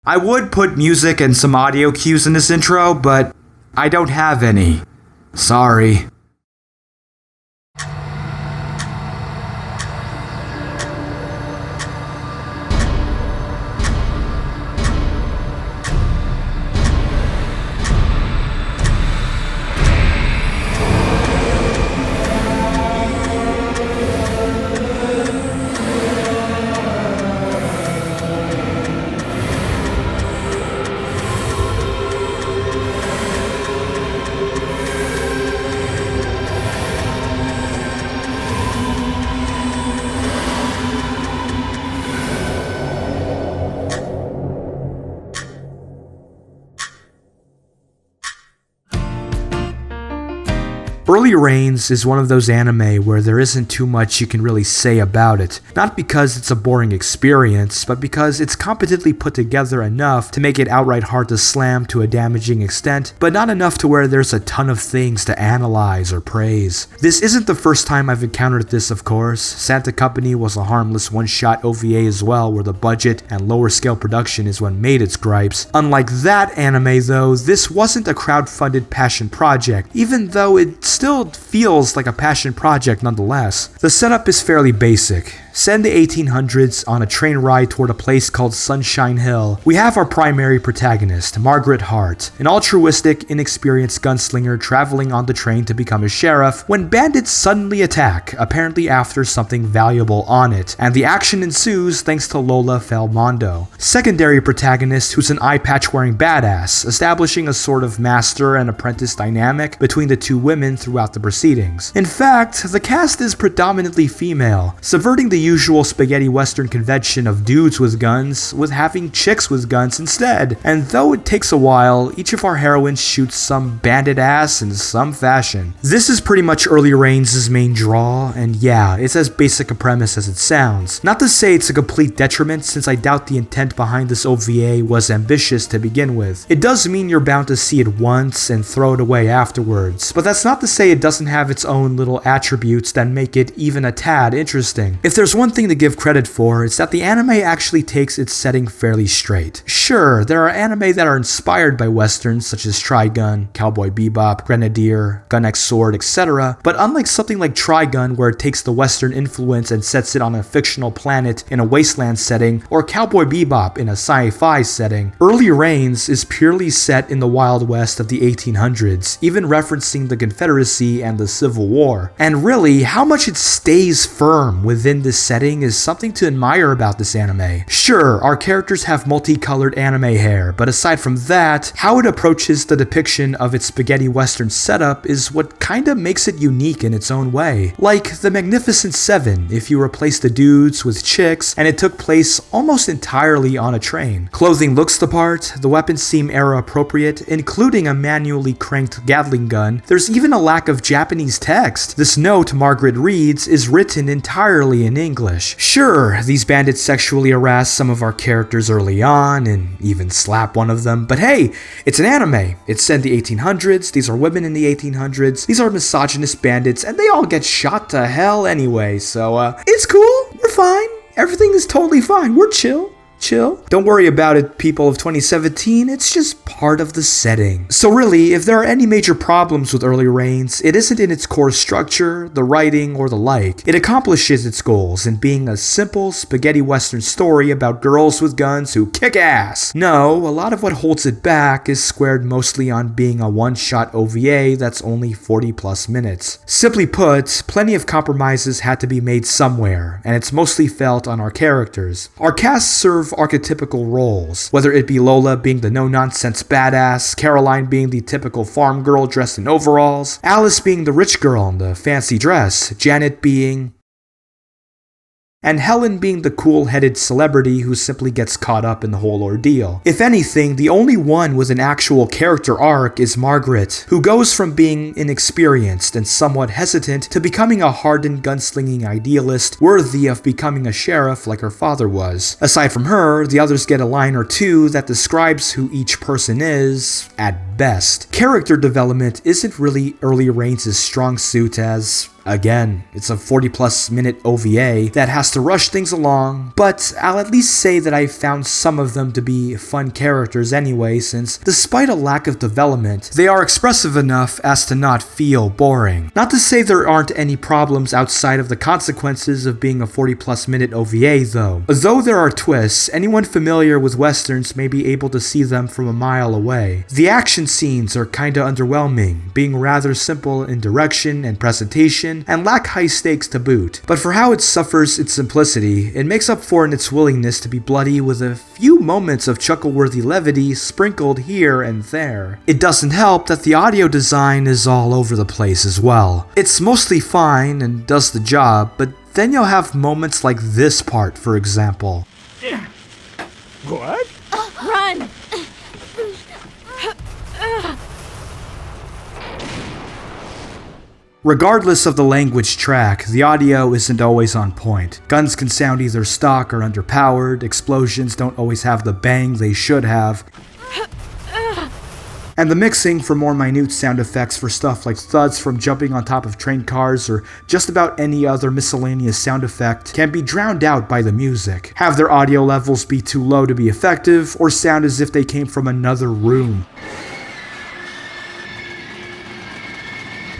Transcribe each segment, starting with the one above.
I would put music and some audio cues in this intro, but I don't have any. Sorry. Early Reins is one of those anime where there isn't too much you can really say about it, not because it's a boring experience, but because it's competently put together enough to make it outright hard to slam to a damaging extent, but not enough to where there's a ton of things to analyze or praise. This isn't the first time I've encountered this, of course. Santa Company was a harmless one-shot OVA as well, where the budget and lower scale production is what made its gripes. Unlike that anime though, this wasn't a crowd-funded passion project, even though it still feels like a passion project nonetheless. The setup is fairly basic. Set in the 1800s on a train ride toward a place called Sunshine Hill, we have our primary protagonist, Margaret Hart, an altruistic, inexperienced gunslinger traveling on the train to become a sheriff when bandits suddenly attack, apparently after something valuable on it, and the action ensues thanks to Lola Felmondo, secondary protagonist who's an eye patch wearing badass, establishing a sort of master and apprentice dynamic between the two women throughout the proceedings. In fact, the cast is predominantly female, subverting the usual spaghetti western convention of dudes with guns with having chicks with guns instead. And though it takes a while, each of our heroines shoots some bandit ass in some fashion. This is pretty much Early Reins' main draw, and yeah, it's as basic a premise as it sounds. Not to say it's a complete detriment, since I doubt the intent behind this OVA was ambitious to begin with. It does mean you're bound to see it once and throw it away afterwards, but that's not to say it doesn't have its own little attributes that make it even a tad interesting. If there's one thing to give credit for, it's that the anime actually takes its setting fairly straight. Sure, there are anime that are inspired by westerns such as Trigun, Cowboy Bebop, Grenadier, Gun X Sword, etc., but unlike something like Trigun where it takes the western influence and sets it on a fictional planet in a wasteland setting, or Cowboy Bebop in a sci-fi setting, Early Reins is purely set in the Wild West of the 1800s, even referencing the Confederacy and the Civil War. And really, how much it stays firm within this setting is something to admire about this anime. Sure, our characters have multicolored anime hair, but aside from that, how it approaches the depiction of its spaghetti western setup is what kinda makes it unique in its own way. Like the Magnificent Seven, if you replace the dudes with chicks and it took place almost entirely on a train. Clothing looks the part, the weapons seem era appropriate, including a manually cranked Gatling gun. There's even a lack of Japanese text. This note Margaret reads is written entirely in English. Sure, these bandits sexually harass some of our characters early on and even slap one of them, but hey, it's an anime. It's set in the 1800s, these are women in the 1800s, these are misogynist bandits, and they all get shot to hell anyway, so it's cool, we're fine, everything is totally fine, we're chill. Don't worry about it, people of 2017, it's just part of the setting. So really, if there are any major problems with Early Reins, it isn't in its core structure, the writing, or the like. It accomplishes its goals in being a simple spaghetti western story about girls with guns who kick ass. No, a lot of what holds it back is squared mostly on being a one-shot OVA that's only 40 plus minutes. Simply put, plenty of compromises had to be made somewhere, and it's mostly felt on our characters. Our cast serve archetypical roles, whether it be Lola being the no-nonsense badass, Caroline being the typical farm girl dressed in overalls, Alice being the rich girl in the fancy dress, Janet being... and Helen being the cool-headed celebrity who simply gets caught up in the whole ordeal. If anything, the only one with an actual character arc is Margaret, who goes from being inexperienced and somewhat hesitant to becoming a hardened gunslinging idealist worthy of becoming a sheriff like her father was. Aside from her, the others get a line or two that describes who each person is, at best. Character development isn't really Early Reins' strong suit as Again, it's a 40+ minute OVA that has to rush things along, but I'll at least say that I found some of them to be fun characters anyway, since despite a lack of development, they are expressive enough as to not feel boring. Not to say there aren't any problems outside of the consequences of being a 40+ minute OVA though. Though there are twists, anyone familiar with westerns may be able to see them from a mile away. The action scenes are kinda underwhelming, being rather simple in direction and presentation, and lack high stakes to boot. But for how it suffers its simplicity, it makes up for in its willingness to be bloody with a few moments of chuckle-worthy levity sprinkled here and there. It doesn't help that the audio design is all over the place as well. It's mostly fine and does the job, but then you'll have moments like this part, for example. What? Run! Regardless of the language track, the audio isn't always on point. Guns can sound either stock or underpowered, explosions don't always have the bang they should have, and the mixing for more minute sound effects for stuff like thuds from jumping on top of train cars or just about any other miscellaneous sound effect can be drowned out by the music. Have their audio levels be too low to be effective, or sound as if they came from another room,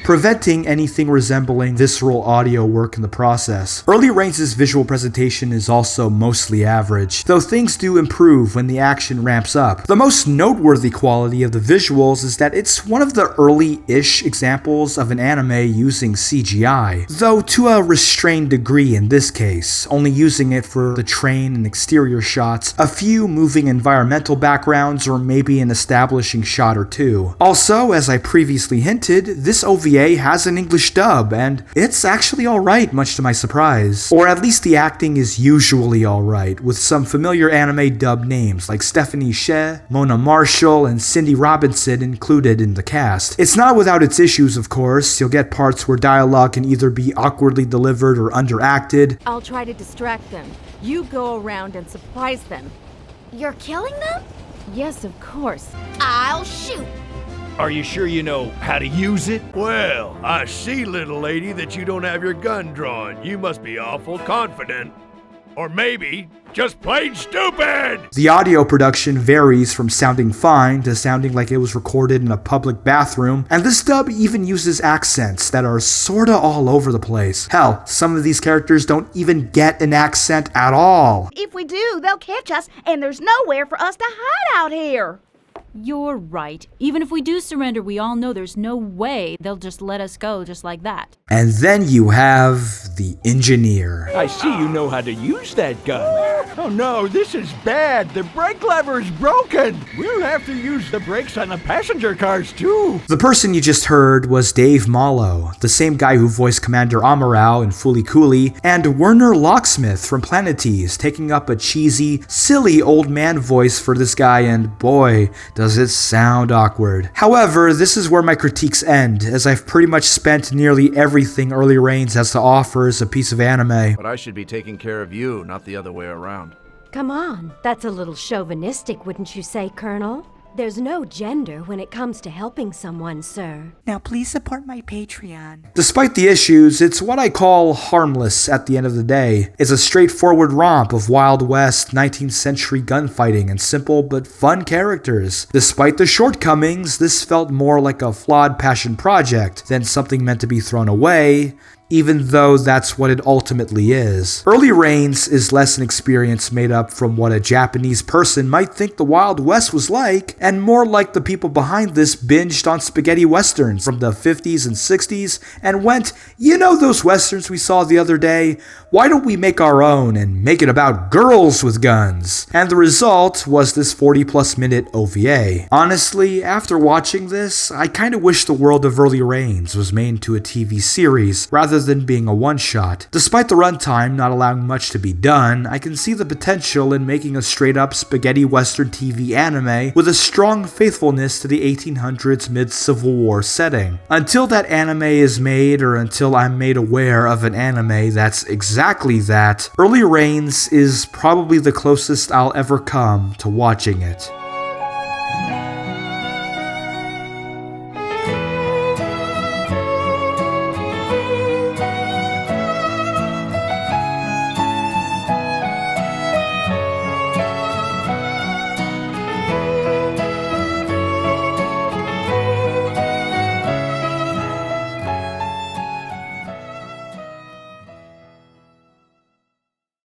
preventing anything resembling visceral audio work in the process. Early Reins' visual presentation is also mostly average, though things do improve when the action ramps up. The most noteworthy quality of the visuals is that it's one of the early-ish examples of an anime using CGI, though to a restrained degree in this case, only using it for the train and exterior shots, a few moving environmental backgrounds, or maybe an establishing shot or two. Also, as I previously hinted, this OVA has an English dub, and it's actually alright, much to my surprise. Or at least the acting is usually alright, with some familiar anime dub names like Stephanie Sheh, Mona Marshall, and Cindy Robinson included in the cast. It's not without its issues, of course. You'll get parts where dialogue can either be awkwardly delivered or underacted. I'll try to distract them. You go around and surprise them. You're killing them? Yes, of course. I'll shoot. Are you sure you know how to use it? Well, I see, little lady, that you don't have your gun drawn. You must be awful confident. Or maybe just plain stupid! The audio production varies from sounding fine to sounding like it was recorded in a public bathroom, and this dub even uses accents that are sorta all over the place. Hell, some of these characters don't even get an accent at all. If we do, they'll catch us, and there's nowhere for us to hide out here. You're right. Even if we do surrender, we all know there's no way they'll just let us go just like that. And then you have the engineer. I see you know how to use that gun. Oh no, this is bad. The brake lever is broken. We'll have to use the brakes on the passenger cars too. The person you just heard was Dave Mallow, the same guy who voiced Commander Amurao in Fooly Cooly, and Werner Locksmith from Planetes, taking up a cheesy, silly old man voice for this guy, and boy, does it sound awkward. However, this is where my critiques end, as I've pretty much spent nearly everything Early Reins has to offer as a piece of anime. But I should be taking care of you, not the other way around. Come on, that's a little chauvinistic, wouldn't you say, Colonel? There's no gender when it comes to helping someone, sir. Now please support my Patreon. Despite the issues, it's what I call harmless at the end of the day. It's a straightforward romp of Wild West 19th century gunfighting and simple but fun characters. Despite the shortcomings, this felt more like a flawed passion project than something meant to be thrown away, even though that's what it ultimately is. Early Reins is less an experience made up from what a Japanese person might think the Wild West was like, and more like the people behind this binged on spaghetti westerns from the 50s and 60s and went, you know those westerns we saw the other day? Why don't we make our own and make it about girls with guns? And the result was this 40+ minute OVA. Honestly, after watching this, I kinda wish the world of Early Reins was made into a TV series rather than being a one-shot. Despite the runtime not allowing much to be done, I can see the potential in making a straight-up spaghetti western TV anime with a strong faithfulness to the 1800s mid-Civil War setting. Until that anime is made, or until I'm made aware of an anime that's exactly that, Early Reins is probably the closest I'll ever come to watching it.